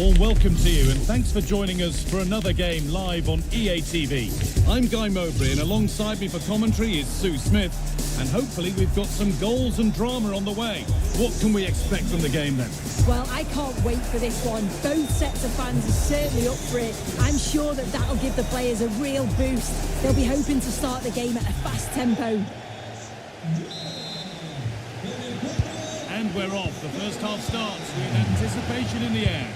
warm welcome to you and thanks for joining us for another game live on EA TV. I'm Guy Mowbray and alongside me for commentary is Sue Smith, and hopefully we've got some goals and drama on the way. What can we expect from the game then? Well, I can't wait for this one. Both sets of fans are certainly up for it. I'm sure that that'll give the players a real boost. They'll be hoping to start the game at a fast tempo. And we're off. The first half starts with anticipation in the air.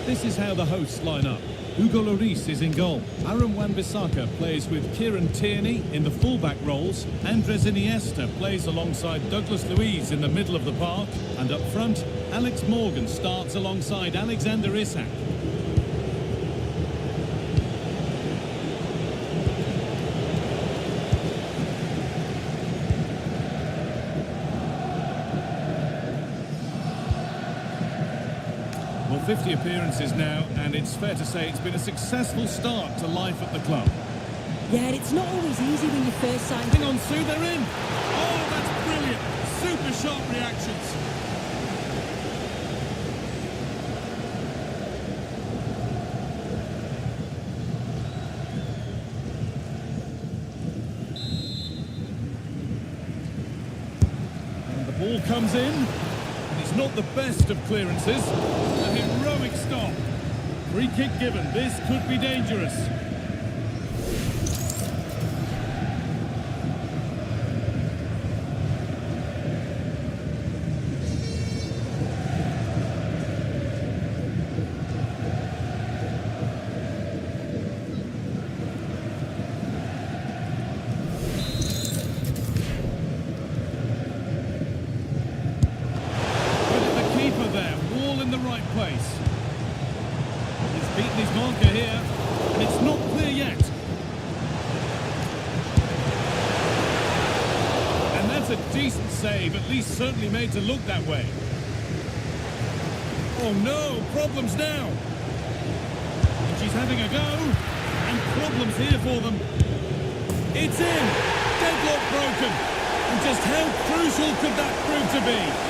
This is how the hosts line up. Hugo Lloris is in goal. Aaron Wan-Bissaka plays with Kieran Tierney in the fullback roles. Andres Iniesta plays alongside Douglas Luiz in the middle of the park. And up front, Alex Morgan starts alongside Alexander Isak. Well, 50 appearances now, and it's fair to say it's been a successful start to life at the club. Yeah, it's not always easy when you first sign. Hang on, Sue, they're in! Oh, that's brilliant! Super sharp reactions. And the ball comes in. It's not the best of clearances. A heroic stop. Free kick given. This could be dangerous. Place. He's beaten his marker here, and it's not clear yet. And that's a decent save, at least certainly made to look that way. Oh no, problems now. And she's having a go, and problems here for them. It's in, deadlock broken, and just how crucial could that prove to be?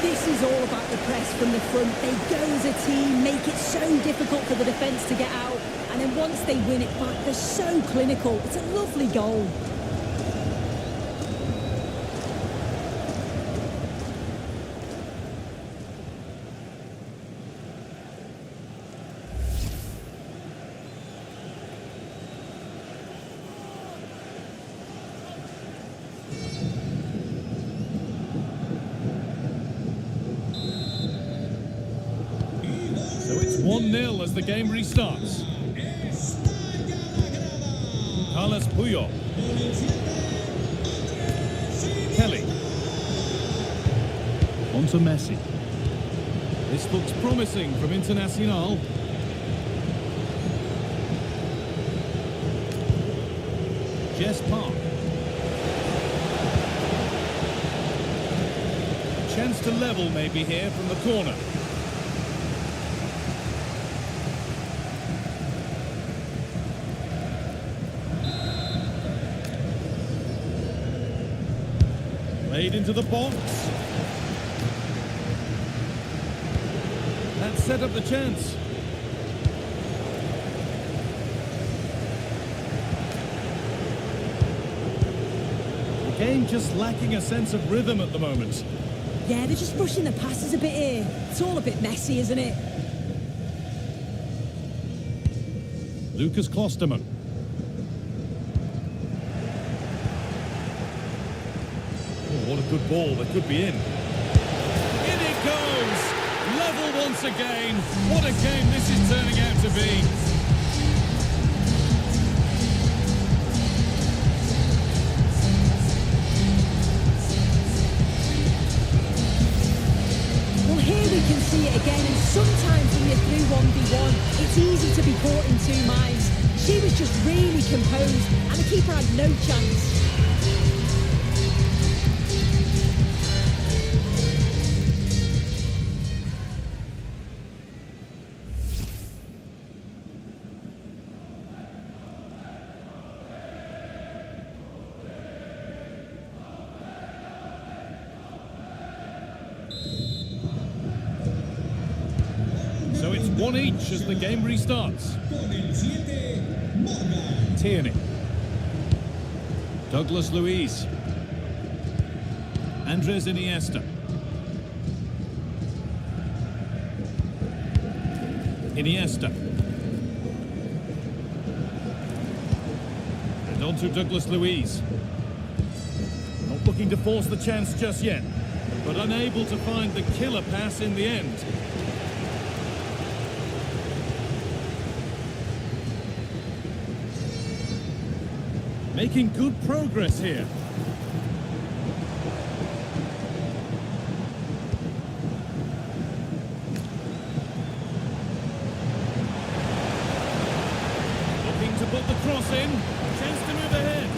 This is all about the press from the front. They go as a team, make it so difficult for the defence to get out, and then once they win it back, they're so clinical. It's a lovely goal. So it's 1-0 as the game restarts. Carlos Puyol. Kelly. On to Messi. This looks promising from Internacional. Jess Park. Chance to level maybe here from the corner. Played into the box. That set up the chance. The game just lacking a sense of rhythm at the moment. Yeah, they're just rushing the passes a bit here. It's all a bit messy, isn't it? Lucas Klosterman. What a good ball, that could be in. In it goes! Level once again. What a game this is turning out to be. Well, here we can see it again, and sometimes when you're through 1v1, it's easy to be caught in two minds. She was just really composed, and the keeper had no chance. One each as the game restarts. Tierney. Douglas Luiz. Andres Iniesta. Iniesta. And on to Douglas Luiz. Not looking to force the chance just yet, but unable to find the killer pass in the end. Making good progress here. Looking to put the cross in. Chance to move ahead.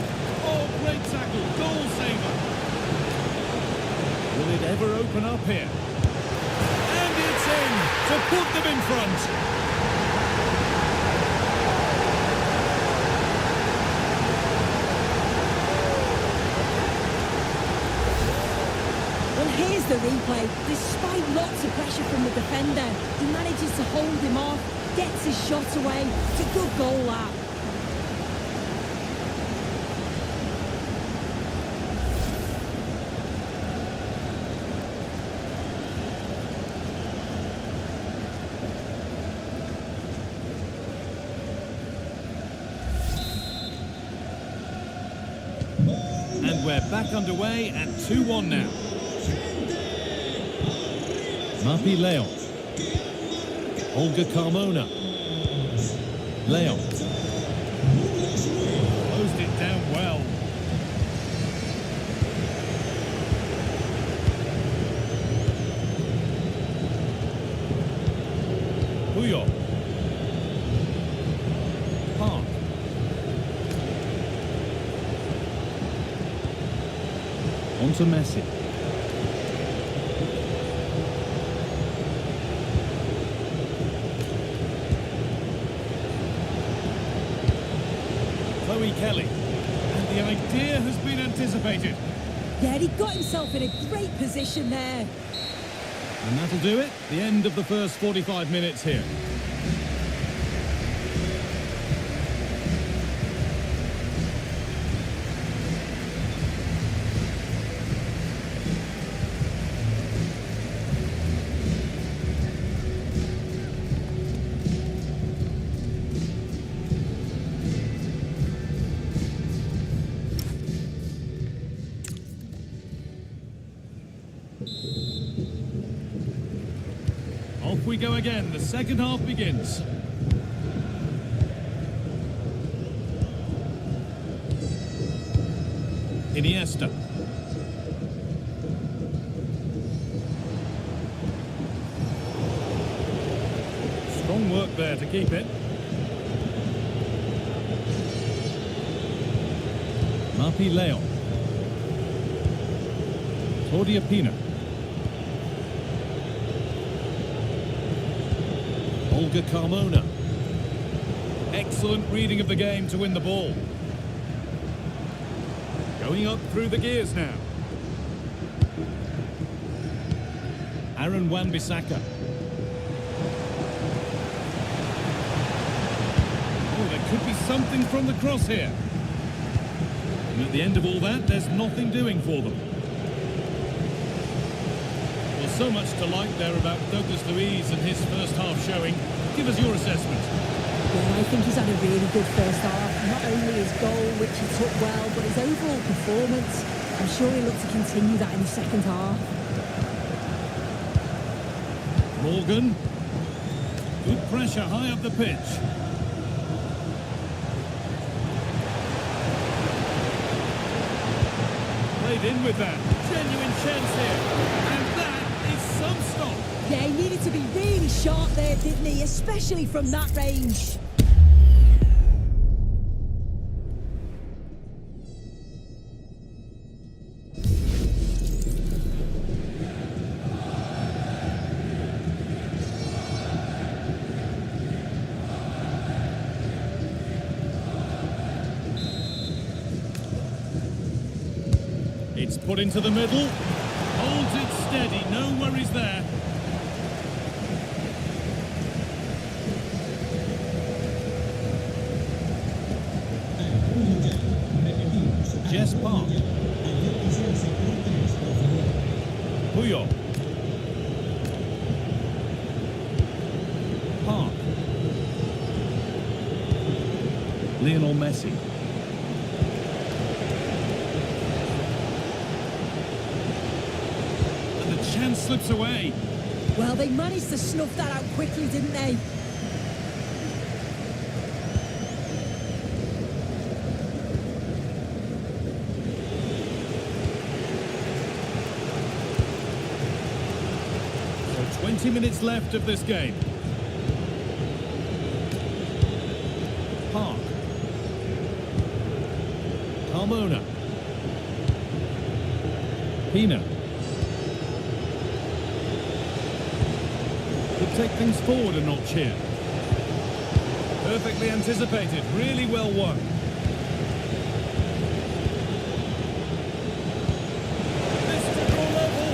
Oh, great tackle. Goal saver. Will it ever open up here? And it's in to put them in front. Here's the replay. Despite lots of pressure from the defender, he manages to hold him off, gets his shot away. It's a good goal, that. And we're back underway at 2-1 now. Mapi Leon. Olga Carmona. Leon. Closed it down well. Puyol. Park. On to Messi. Kelly, and the idea has been anticipated. Yeah, he got himself in a great position there. And that'll do it. The end of the first 45 minutes here. Off we go again. The second half begins. Iniesta. Strong work there to keep it. Mapi Leon. Claudia Pina. Olga Carmona. Excellent reading of the game to win the ball. Going up through the gears now. Aaron Wan-Bissaka. Oh, there could be something from the cross here. And at the end of all that, there's nothing doing for them. Well, so much to like there about Douglas Luiz and his first half showing. Give us your assessment. Yeah, I think he's had a really good first half. Not only his goal, which he took well, but his overall performance. I'm sure he'll look to continue that in the second half. Morgan. Good pressure high up the pitch. Played in with that. Genuine chance here. And that is some stop. Yeah, he needed to be really sharp there, didn't he? Especially from that range. It's put into the middle. Holds it steady. No worries there. Jess Park. Puyol. Park. Lionel Messi. And the chance slips away. Well, they managed to snuff that out quickly, didn't they? So 20 minutes left of this game. Park. Carmona. Pina. Could take things forward a notch here. Perfectly anticipated, really well won. This to draw level,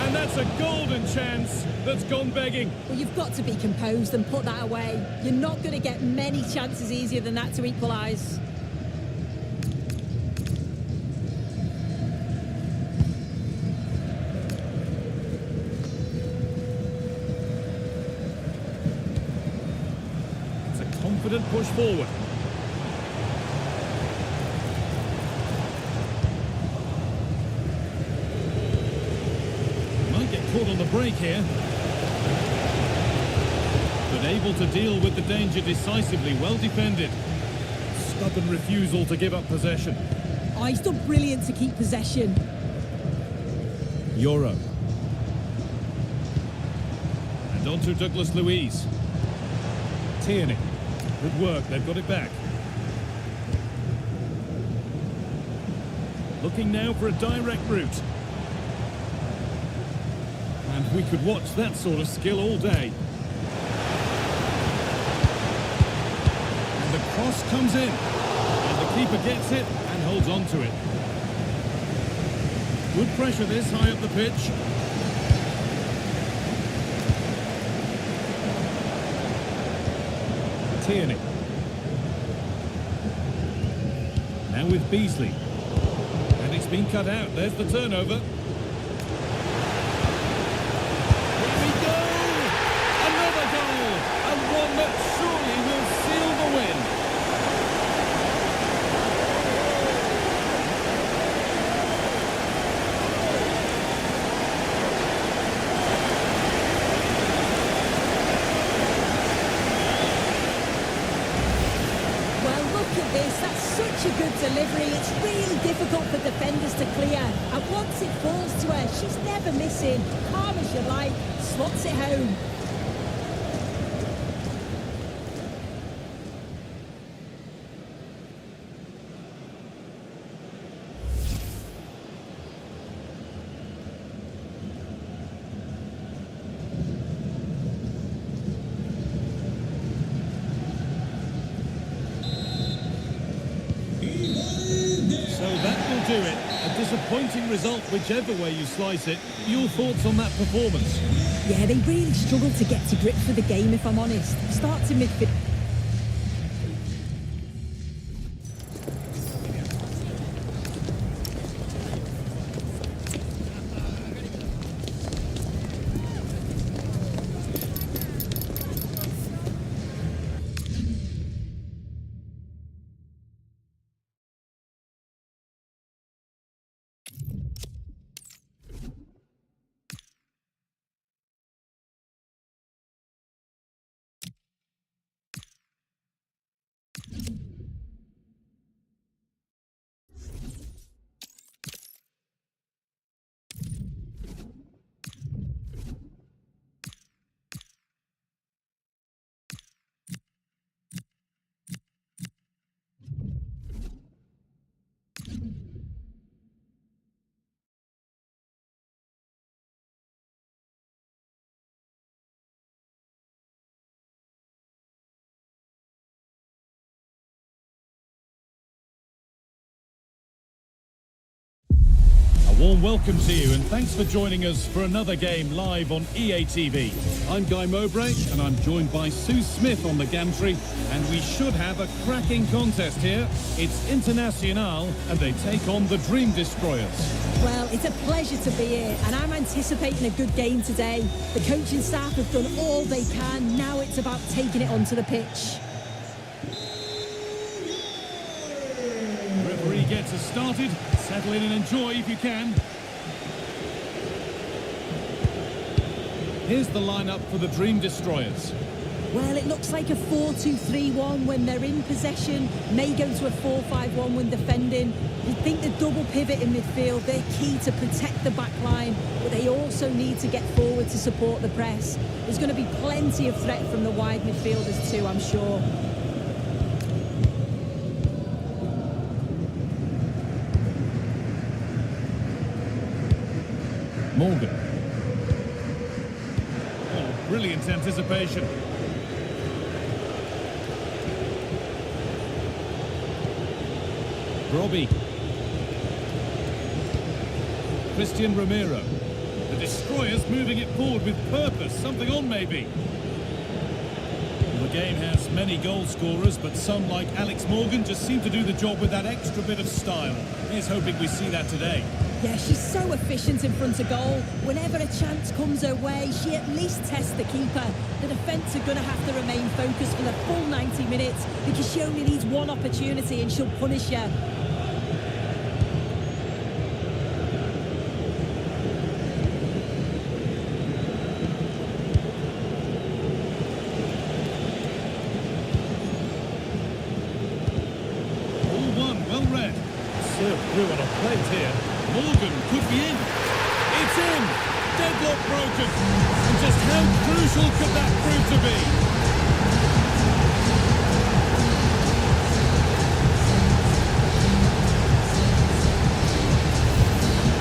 and that's a golden chance that's gone begging. Well, you've got to be composed and put that away. You're not going to get many chances easier than that to equalise. Confident push forward. Might get caught on the break here. But able to deal with the danger decisively, well defended. Stubborn refusal to give up possession. Oh, he's done brilliant to keep possession. Euro. And on to Douglas Luiz. Tierney. Good work, they've got it back. Looking now for a direct route. And we could watch that sort of skill all day. And the cross comes in. And the keeper gets it and holds on to it. Good pressure this high up the pitch. Tierney. Now with Beasley. And it's been cut out. There's the turnover. Here we go! Another goal! And one that surely will seal the win. That's such a good delivery. It's really difficult for defenders to clear. And once it falls to her, she's never missing. Calm as you like, slots it home. So that will do it. A disappointing result, whichever way you slice it. Your thoughts on that performance? Yeah, they really struggled to get to grips with the game, if I'm honest. Start to midfield. warm welcome to you and thanks for joining us for another game live on EA TV. I'm Guy Mowbray and I'm joined by Sue Smith on the gantry, and we should have a cracking contest here. It's Internacional and they take on the Dream Destroyers. Well, it's a pleasure to be here and I'm anticipating a good game today. The coaching staff have done all they can. Now it's about taking it onto the pitch. Referee gets us started. Settle in and enjoy if you can. Here's the lineup for the Dream Destroyers. Well, it looks like a 4-2-3-1 when they're in possession. May go to a 4-5-1 when defending. You think the double pivot in midfield, they're key to protect the back line, but they also need to get forward to support the press. There's going to be plenty of threat from the wide midfielders too, I'm sure. Morgan. Oh, brilliant anticipation. Robbie. Christian Romero. The Destroyers moving it forward with purpose. Something on maybe. Well, the game has many goal scorers, but some like Alex Morgan just seem to do the job with that extra bit of style. Here's hoping we see that today. Yeah, she's so efficient in front of goal. Whenever a chance comes her way, she at least tests the keeper. The defence are going to have to remain focused for the full 90 minutes because she only needs one opportunity and she'll punish you. All one, well read. Served through on a plate here. Morgan could be in. It's in. Deadlock broken. And just how crucial could that prove to be?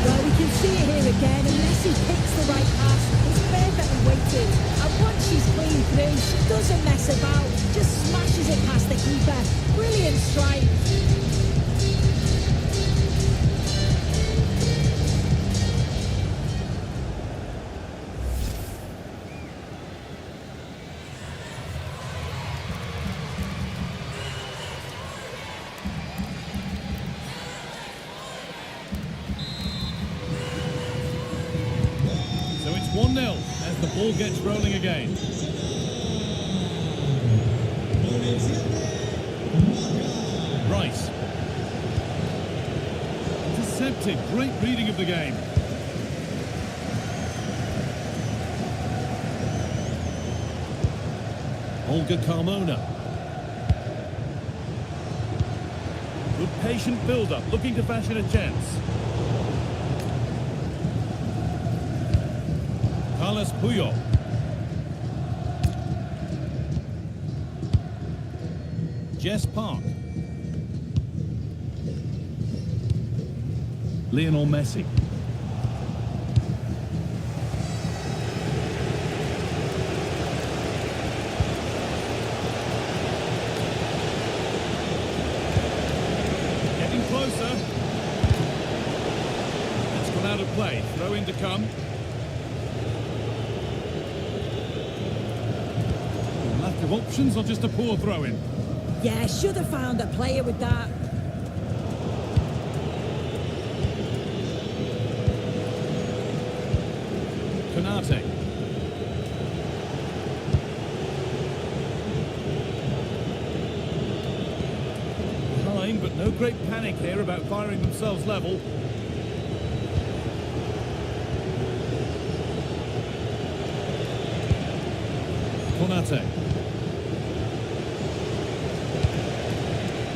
Well, we can see it here again. Unless he picks the right pass, it's perfectly weighted. And once she's clean through, she doesn't mess about. Just smashes it past the keeper. Brilliant strike. So it's 1-0 as the ball gets rolling again. Rice. Intercepted. Great reading of the game. Olga Carmona. Good patient build-up, looking to fashion a chance. Carlos Puyol. Jess Park. Lionel Messi. Getting closer. It's gone out of play. Throw in to come. Lack of options or just a poor throw in? Yeah, should have found a player with that. Konate. Behind, but no great panic here about firing themselves level. Konate.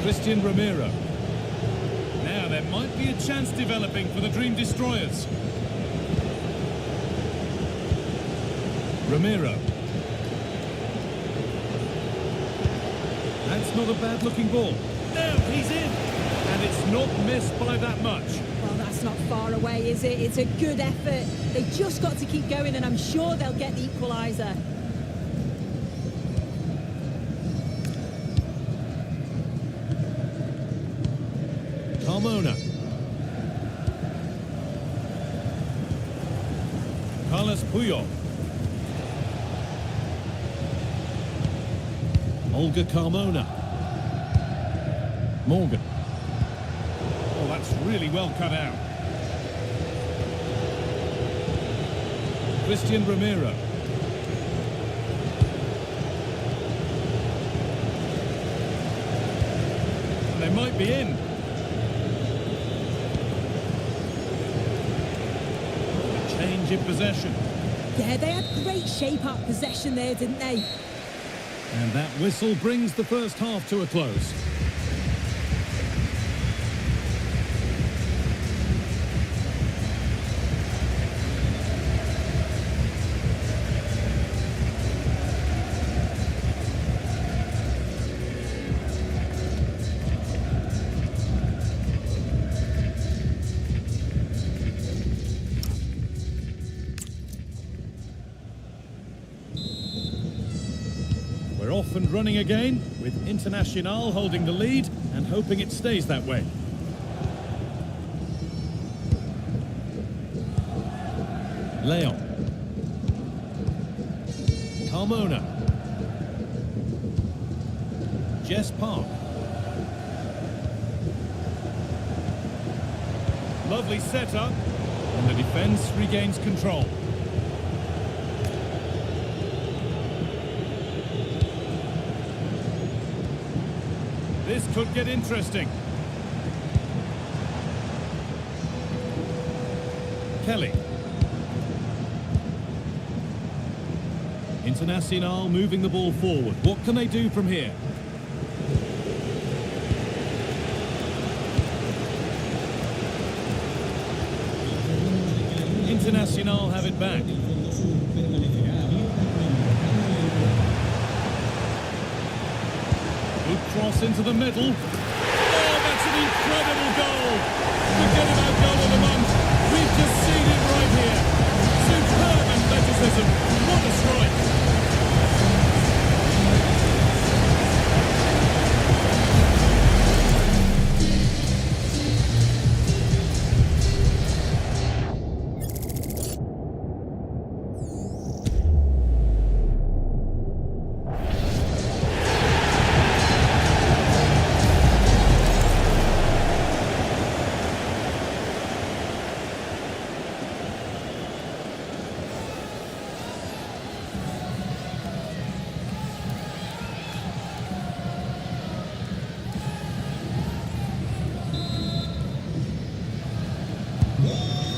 Christian Romero. Now there might be a chance developing for the Dream Destroyers. Romero. That's not a bad looking ball. Now he's in. And it's not missed by that much. Well, that's not far away, is it? It's a good effort. They've just got to keep going and I'm sure they'll get the equaliser. Carmona. Carles Puyol. Olga Carmona. Morgan. Oh, that's really well cut out. Christian Romero. And they might be in. Change in possession. Yeah, they had great shape-up possession there, didn't they? And that whistle brings the first half to a close. We're off and running again, with Internacional holding the lead and hoping it stays that way. Leon. Carmona. Jess Park. Lovely setup, and the defence regains control. This could get interesting. Kelly. Internacional moving the ball forward. What can they do from here? Internacional have it back. Good cross into the middle. Oh, that's an incredible goal. Forget about goal of the month. We've just seen it right here. Superb athleticism. What a strike.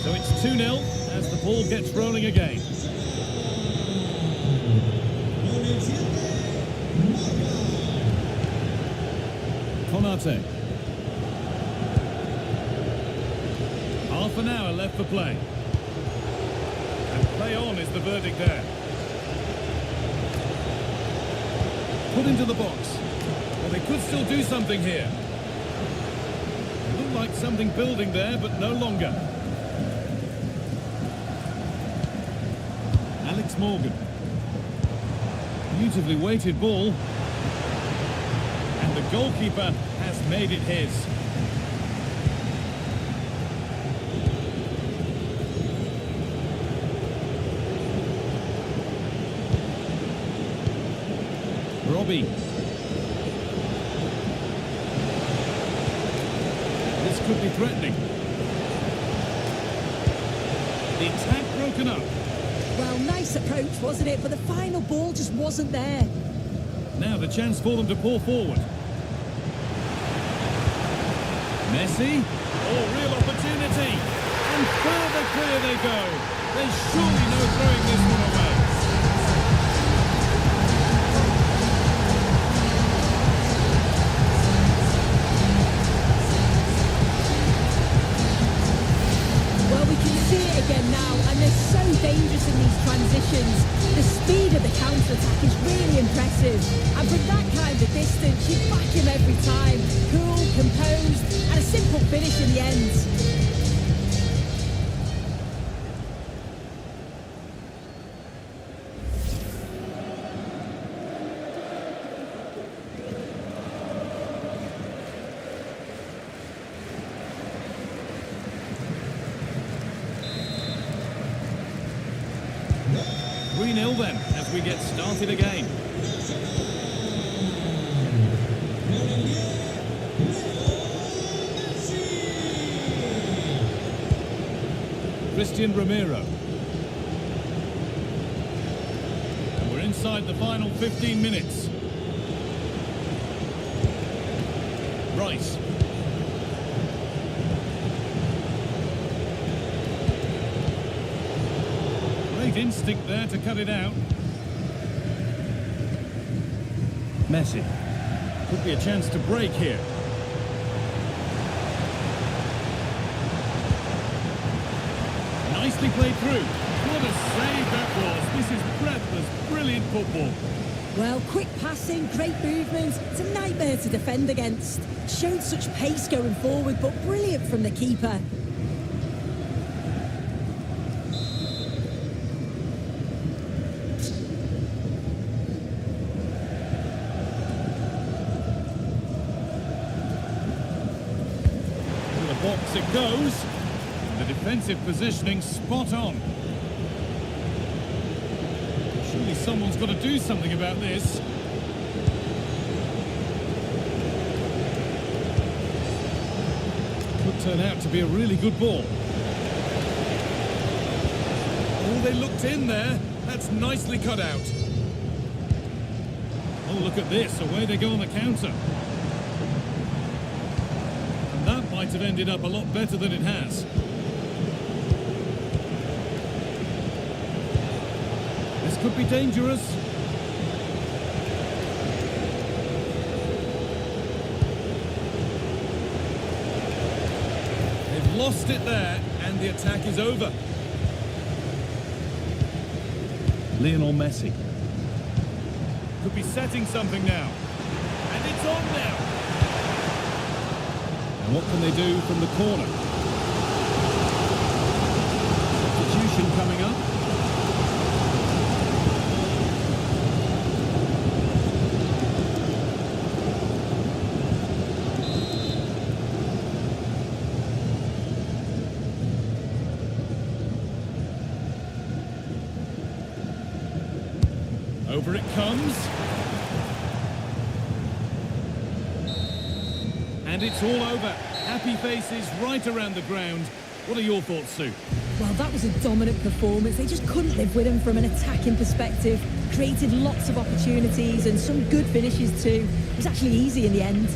So it's 2-0 as the ball gets rolling again. Konate. Half an hour left for play. And play on is the verdict there. Put into the box. Well, they could still do something here. Looked like something building there, but no longer. Alex Morgan. Beautifully weighted ball. And the goalkeeper has made it his. Robbie. This could be threatening. The attack broken up. Well, nice approach, wasn't it? But the final ball just wasn't there. Now the chance for them to pull forward. Messi. Oh, real opportunity. And further clear they go. There's surely no throwing this one away. Well, we can see it again now, and they're so dangerous in these transitions. The speed of the counter-attack is really impressive. And from that kind of distance, you back him every time. Cool, composed, and a simple finish in the end. 3-0 then, as we get started again. Christian Romero. And we're inside the final 15 minutes. Rice. Great instinct there to cut it out. Messi. Could be a chance to break here. Nicely played through. What a save that was. This is breathless, brilliant football. Well, quick passing, great movement. It's a nightmare to defend against. Showed such pace going forward, but brilliant from the keeper. To the box it goes. The defensive positioning spot on. Surely someone's got to do something about this. Could turn out to be a really good ball. Oh, they looked in there. That's nicely cut out. Oh, look at this. Away they go on the counter. And that might have ended up a lot better than it has. Could be dangerous. They've lost it there, and the attack is over. Lionel Messi. Could be setting something now. And it's on now. And what can they do from the corner? Substitution coming up. Over it comes. And it's all over. Happy faces right around the ground. What are your thoughts, Sue? Well, that was a dominant performance. They just couldn't live with him from an attacking perspective. Created lots of opportunities and some good finishes too. It was actually easy in the end.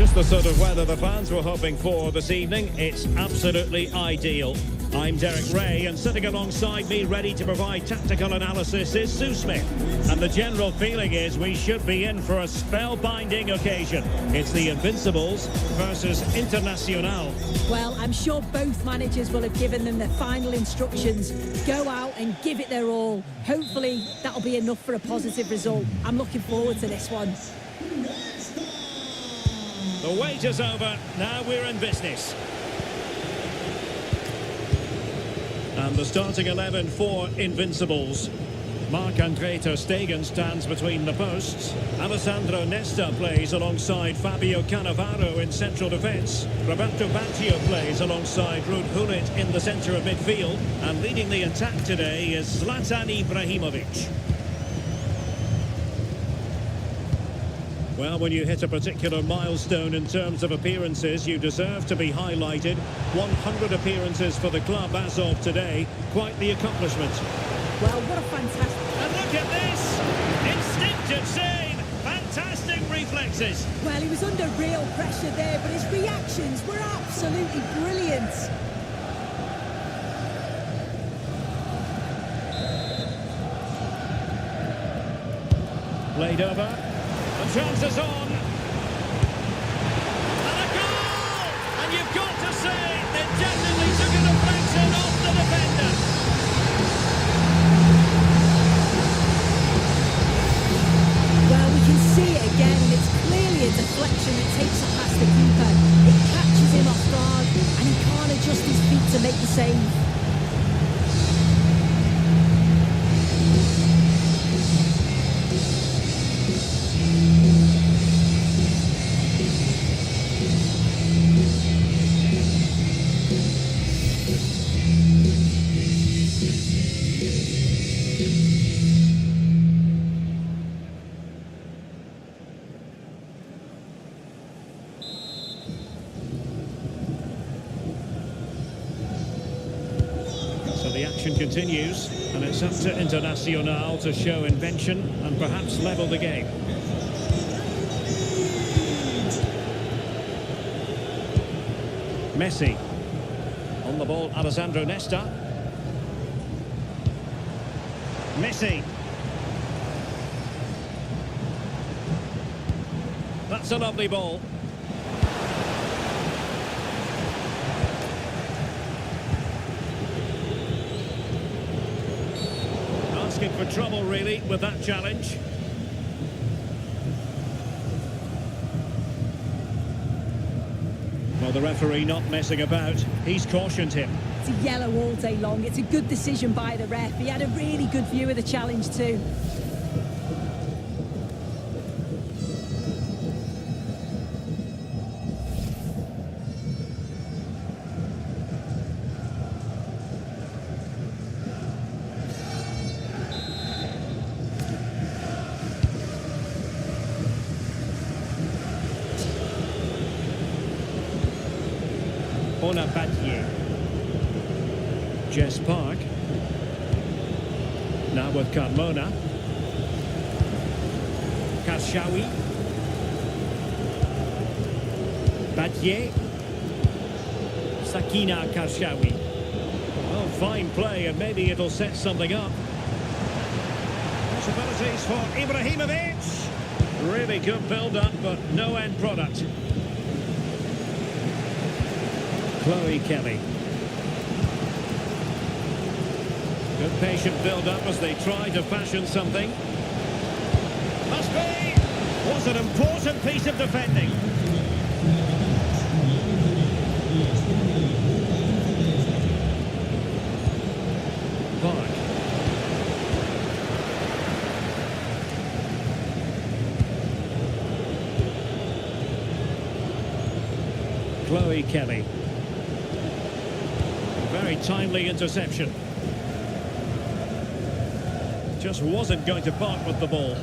Just the sort of weather the fans were hoping for this evening. It's absolutely ideal. I'm Derek Ray, and sitting alongside me, ready to provide tactical analysis, is Sue Smith. And the general feeling is we should be in for a spellbinding occasion. It's the Invincibles versus Internacional. Well, I'm sure both managers will have given them their final instructions. Go out and give it their all. Hopefully, that'll be enough for a positive result. I'm looking forward to this one. The wait is over. Now we're in business. And the starting 11 for Invincibles. Marc-Andre ter Stegen stands between the posts. Alessandro Nesta plays alongside Fabio Cannavaro in central defence. Roberto Baggio plays alongside Ruud Gullit in the centre of midfield. And leading the attack today is Zlatan Ibrahimovic. Well, when you hit a particular milestone in terms of appearances, you deserve to be highlighted. 100 appearances for the club as of today. Quite the accomplishment. Well, what a fantastic... And look at this! Instinctive save! Fantastic reflexes! Well, he was under real pressure there, but his reactions were absolutely brilliant. Played over. The chance is on. And a goal! And you've got to say, they definitely took a deflection off the defender. Well, we can see it again, and it's clearly a deflection that takes it past the keeper. It catches him off guard, and he can't adjust his feet to make the save. The action continues, and it's up to Internacional to show invention and perhaps level the game. Messi. On the ball, Alessandro Nesta. Messi. That's a lovely ball. Asking for trouble, really, with that challenge. Well, the referee not messing about. He's cautioned him. It's a yellow all day long. It's a good decision by the ref. He had a really good view of the challenge too. Baggio. Jess Park. Now with Carmona. Karshawi. Baggio. Sakina Karshawi. Oh, fine play, and maybe it'll set something up. Possibilities for Ibrahimovic. Really good build-up, but no end product. Chloe Kelly. Good patient build-up as they try to fashion something. Must be! Was an important piece of defending. Park. Chloe Kelly. Very timely interception. Just wasn't going to part with the ball.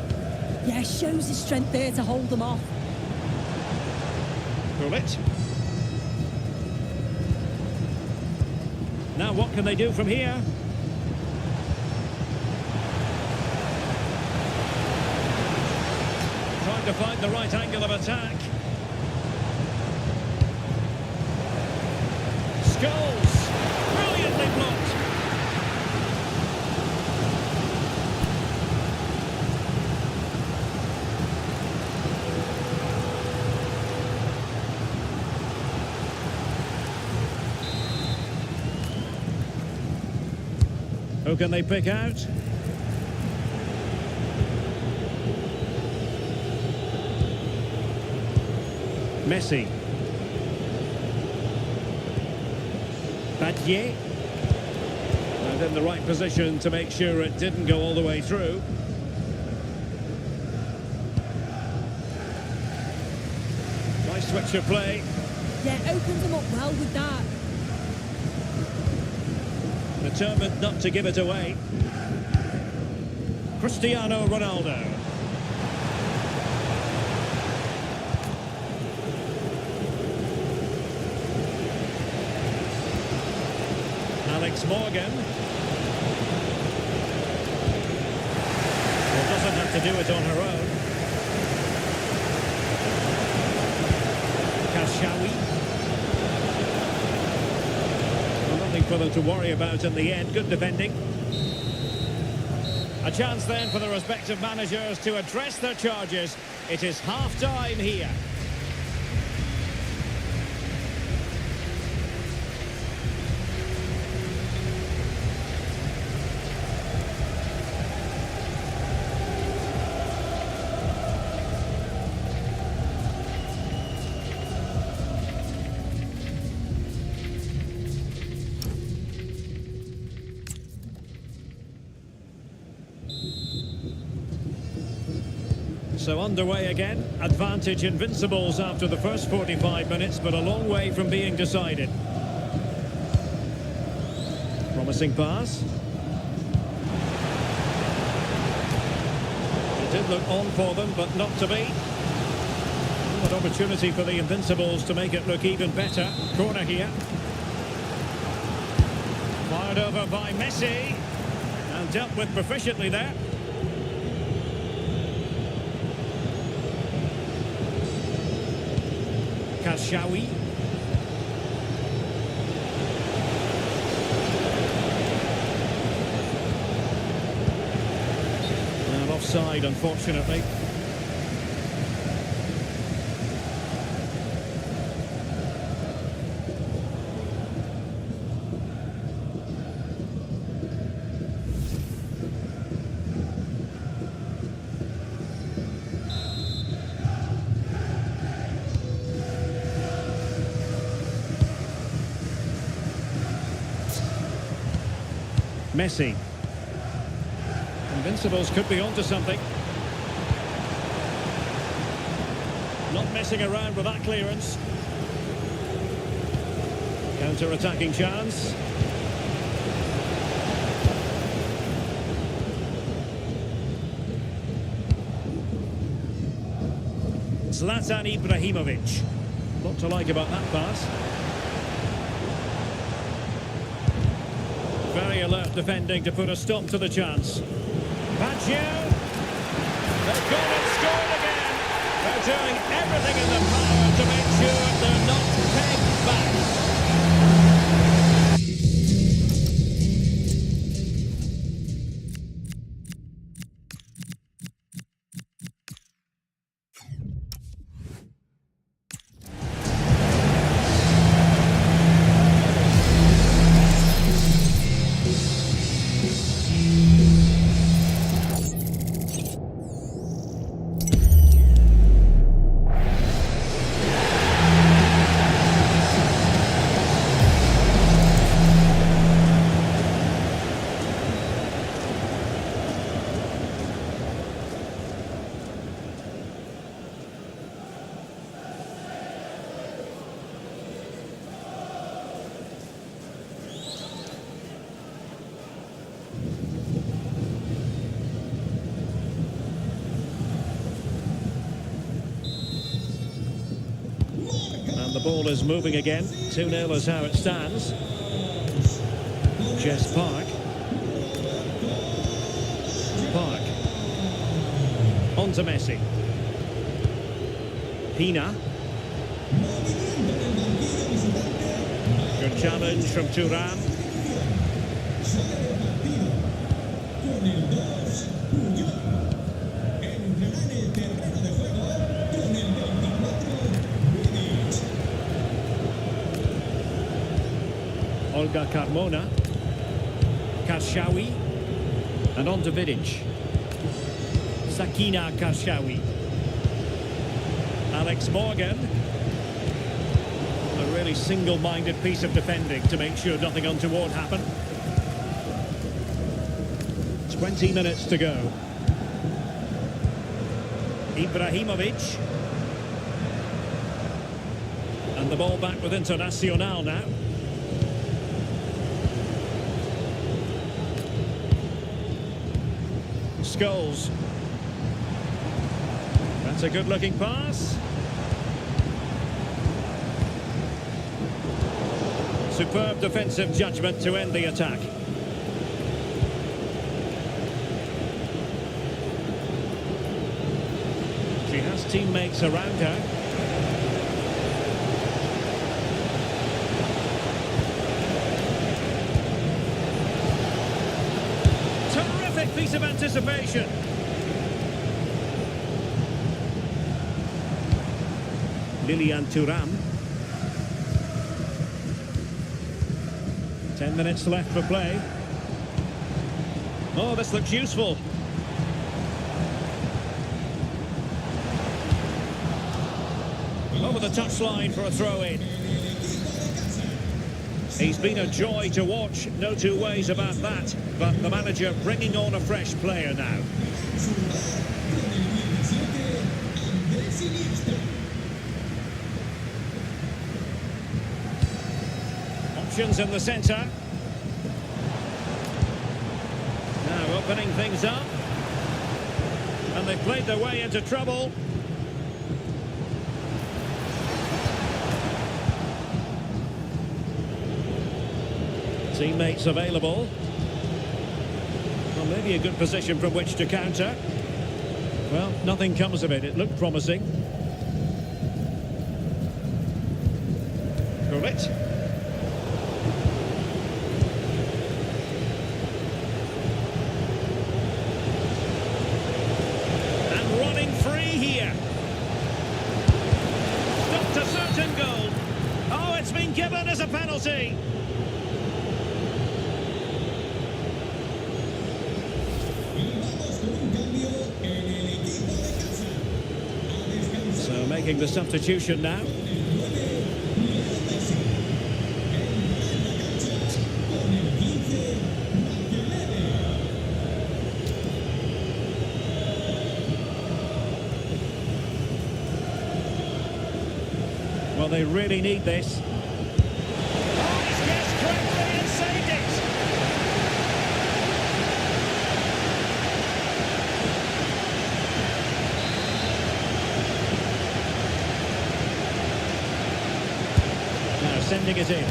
Yeah, shows his strength there to hold them off. Gullit. Now what can they do from here? Trying to find the right angle of attack. goals. Brilliantly blocked. Who can they pick out? Messi. Badier. And in the right position to make sure it didn't go all the way through. Nice switch of play. Yeah, opens them up well with that. Determined not to give it away. Cristiano Ronaldo. Alex Morgan. Well, doesn't have to do it on her own. Kashawi. Well, nothing for them to worry about in the end. Good defending. A chance then for the respective managers to address their charges. It is half-time here. So underway again. Advantage Invincibles after the first 45 minutes, but a long way from being decided. Promising pass. It did look on for them, but not to be. An opportunity for the Invincibles to make it look even better. Corner here. Fired over by Messi. And dealt with proficiently there. Kashawi. And offside, unfortunately. Messi. Invincibles could be onto something. Not messing around with that clearance. Counter-attacking chance. Zlatan Ibrahimovic. Lot to like about that pass. Very alert defending to put a stop to the chance. Badier. They've gone and scored again. They're doing everything in their power to make sure they're not pegged back. The ball is moving again. 2-0 is how it stands. Jess Park. Park. On to Messi. Pina. Good challenge from Thuram. Olga Carmona. Karshawi. And on to Vidic. Sakina Karshawi. Alex Morgan. A really single-minded piece of defending to make sure nothing untoward happened. 20 minutes to go. Ibrahimovic. And the ball back with Internacional now. Scholes. That's a good-looking pass. Superb defensive judgment to end the attack. She has teammates around her. Terrific piece of anticipation. Lilian Thuram. 10 minutes left for play. Oh, this looks useful. Over the touchline for a throw-in. He's been a joy to watch, no two ways about that. But the manager bringing on a fresh player now. Options in the centre. Now opening things up. And they've played their way into trouble. Teammates available. Well, maybe a good position from which to counter. Well, nothing comes of it. It looked promising. Gullit. And running free here. Stopped a certain goal. Oh, it's been given as a penalty. So making the substitution now. Well, they really need this. Oh, he's guessed correctly and saved it. Now sending it in.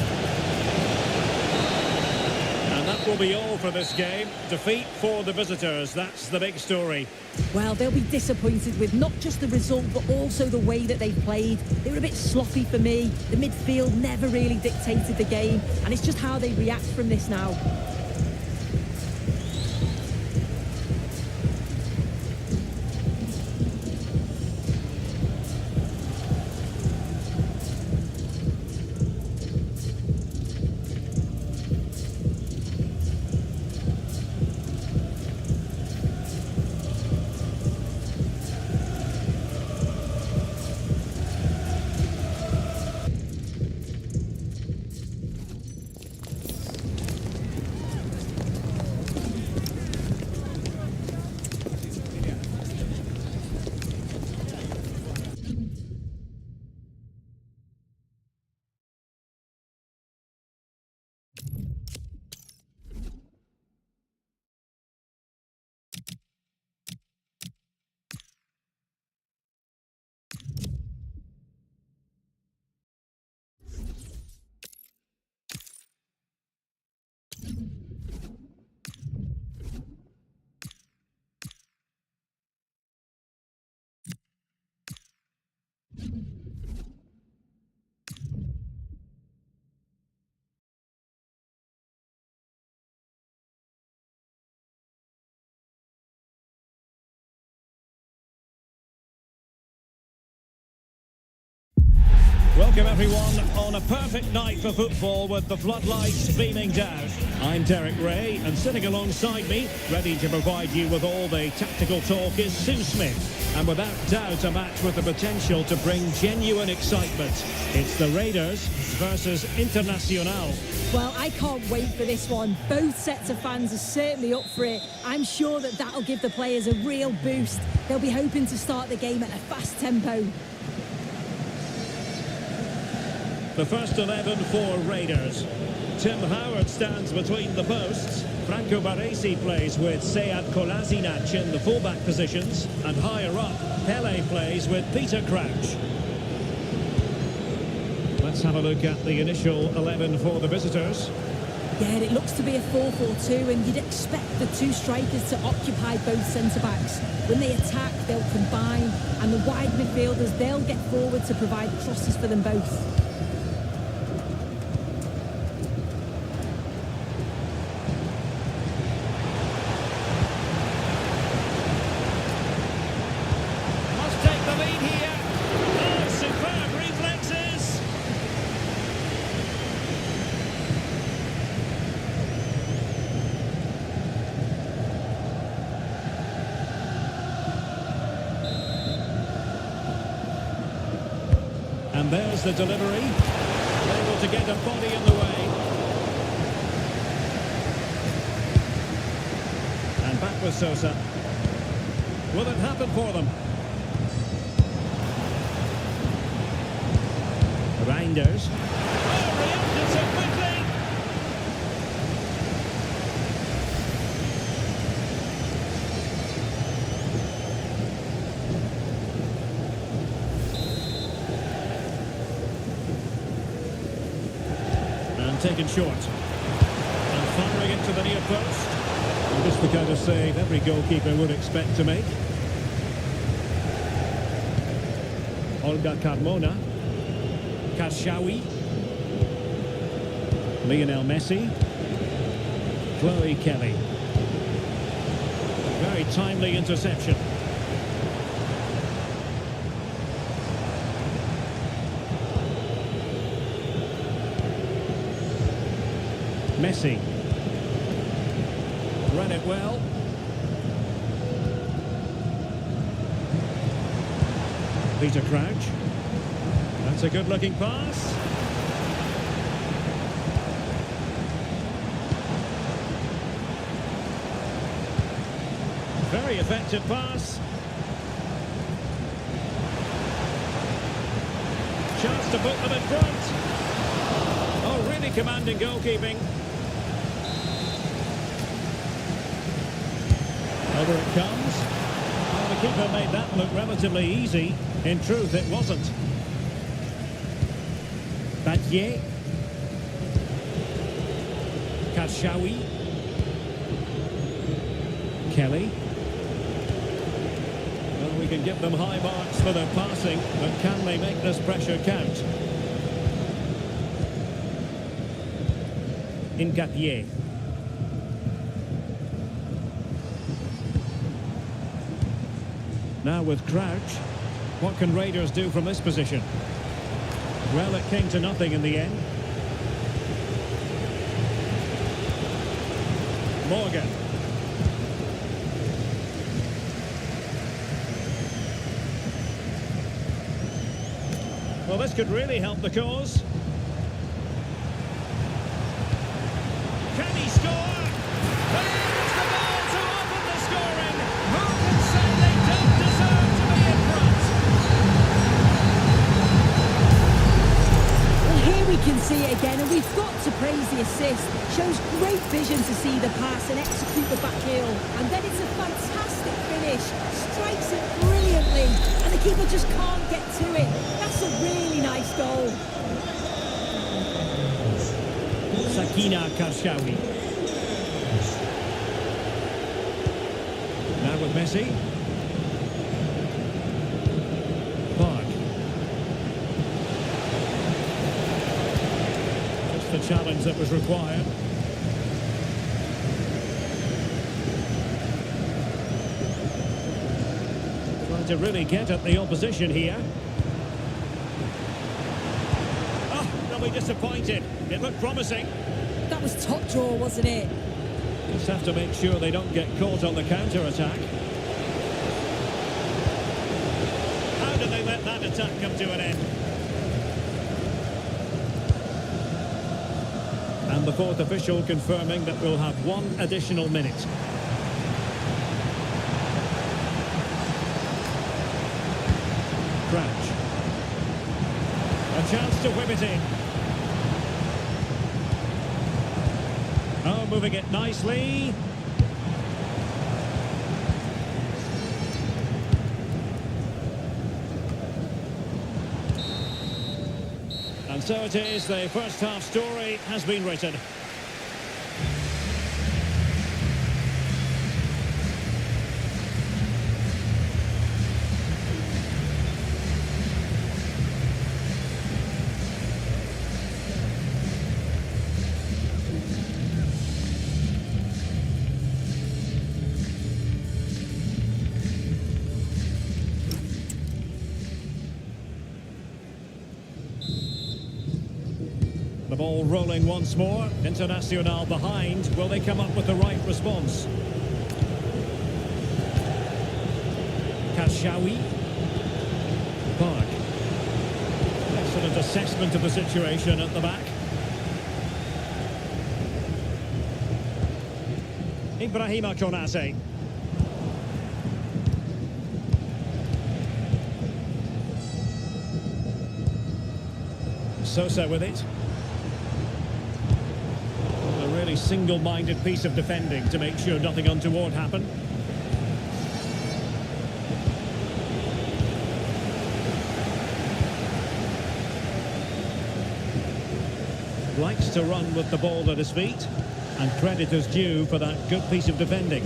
And that will be all for this game. Defeat for the visitors. That's the big story. Well, they'll be disappointed with not just the result, but also the way that they played. They were a bit sloppy for me. The midfield never really dictated the game, and it's just how they react from this now. Welcome everyone on a perfect night for football with the floodlights beaming down. I'm Derek Ray, and sitting alongside me, ready to provide you with all the tactical talk, is Sue Smith. And without doubt, a match with the potential to bring genuine excitement. It's the Raiders versus Internacional. Well, I can't wait for this one. Both sets of fans are certainly up for it. I'm sure that that'll give the players a real boost. They'll be hoping to start the game at a fast tempo. The first 11 for Raiders. Tim Howard stands between the posts. Franco Baresi plays with Sead Kolasinac in the fullback positions. And higher up, Pele plays with Peter Crouch. Let's have a look at the initial 11 for the visitors. Yeah, it looks to be a 4-4-2, and you'd expect the two strikers to occupy both centre-backs. When they attack, they'll combine, and the wide midfielders, they'll get forward to provide crosses for them both. And there's the delivery. Able to get a body in the way. And back with Sosa. Will it happen for them? Reinders. Oh, reacted so quickly! Taken short. And firing it to the near post. And just the kind of save every goalkeeper would expect to make. Olga Carmona. Karshawi. Lionel Messi. Chloe Kelly. Very timely interception. Messi. Ran it well. Peter Crouch. That's a good-looking pass. Very effective pass. Chance to put them in front. Oh, really commanding goalkeeping. Over it comes. Well, the keeper made that look relatively easy. In truth, it wasn't. Battier. Karshawi. Kelly. Well, we can give them high marks for their passing, but can they make this pressure count? Ngapié. Now with Crouch, what can Raiders do from this position? Well, it came to nothing in the end. Morgan. Well, this could really help the cause. Can he score? There's the ball to open the scoring. Who can say they don't deserve to be in front? Well, here we can see it again, and we've got to praise the assist. Shows great vision to see the pass and execute the back heel. And then it's a fantastic finish. Strikes it brilliantly, and the keeper just can't get to it. That's a really nice goal. Sakina Karshawi. Now with Messi. Park. Just the challenge that was required. Trying to really get at the opposition here. probably disappointed. It looked promising. That was top draw, wasn't it? Just have to make sure they don't get caught on the counter-attack. How did they let that attack come to an end? And the fourth official confirming that we'll have 1 additional minute. Crouch. A chance to whip it in. Oh, moving it nicely. And so it is, the first half story has been written. The ball rolling once more. Internacional behind. Will they come up with the right response? Kashawi. Park. Excellent assessment of the situation at the back. Ibrahima Konate. Sosa with it. Really single-minded piece of defending to make sure nothing untoward happened. Likes to run with the ball at his feet, and credit is due for that good piece of defending.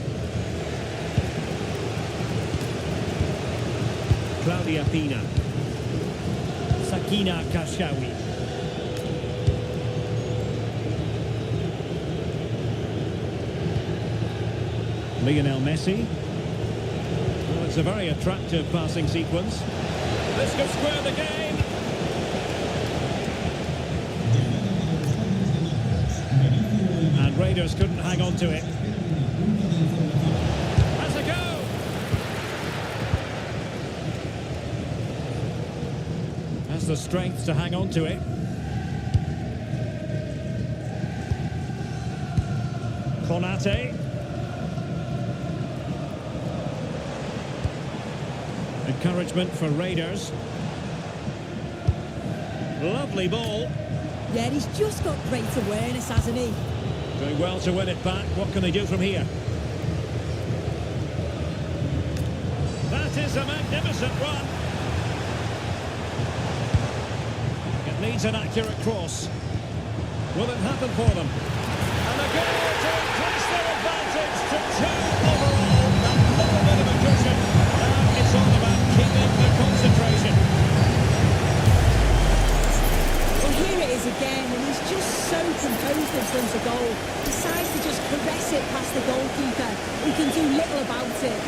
Claudia Pina. Sakina Kashawi. Lionel Messi. Well, it's a very attractive passing sequence. This could square the game. And Raiders couldn't hang on to it. Has a go. Has the strength to hang on to it. Konate. Encouragement for Raiders. Lovely ball. Yeah, he's just got great awareness, hasn't he? Doing well to win it back. What can they do from here? That is a magnificent run. It needs an accurate cross. Will it happen for them? And a goal to increase their advantage to 2 overall. That little bit of a cushion. Now it's all about keeping the concentration. Well, here it is again, and he's just so composed in front of goal. Decides to just caress it past the goalkeeper, who can do little about it.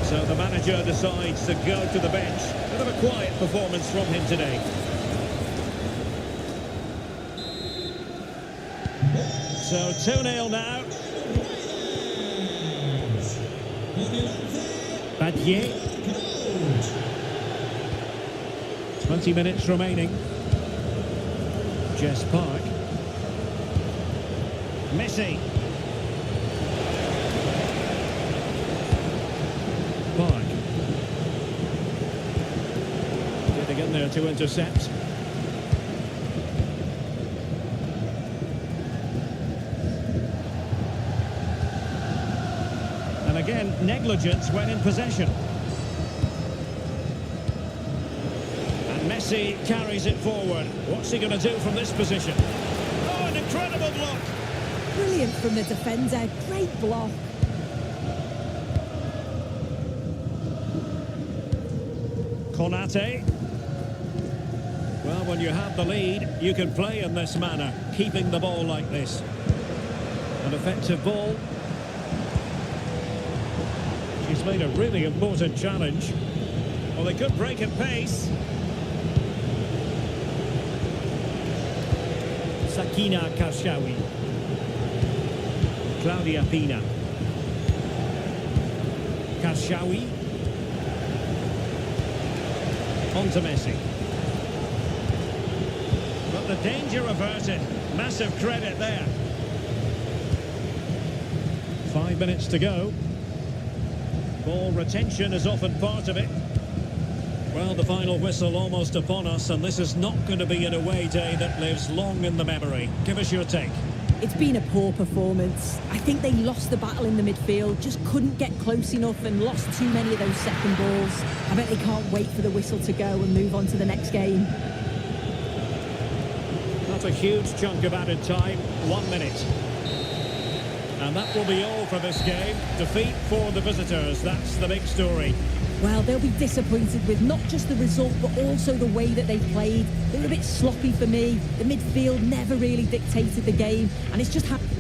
So the manager decides to go to the bench. Bit of a quiet performance from him today. So 2-0 now. Badier. 20 minutes remaining. Jess Park. Messi. Park. Getting in there to intercept. And again, negligence when in possession. And Messi carries it forward. What's he going to do from this position? Oh, an incredible block. Brilliant from the defender. Great block. Konate. Well, when you have the lead, you can play in this manner, keeping the ball like this. An effective ball. She's made a really important challenge. Well, they could break at pace. Sakina Karshawi. Claudia Pina. Karshawi. On to Messi. But the danger averted. Massive credit there. 5 minutes to go. Ball retention is often part of it. Well, the final whistle almost upon us, and this is not going to be an away day that lives long in the memory. Give us your take. It's been a poor performance. I think they lost the battle in the midfield, just couldn't get close enough and lost too many of those second balls. I bet they can't wait for the whistle to go and move on to the next game. That's a huge chunk of added time. 1 minute. And that will be all for this game. Defeat for the visitors. That's the big story. Well, they'll be disappointed with not just the result, but also the way that they played. They were a bit sloppy for me. The midfield never really dictated the game, and it's just happened.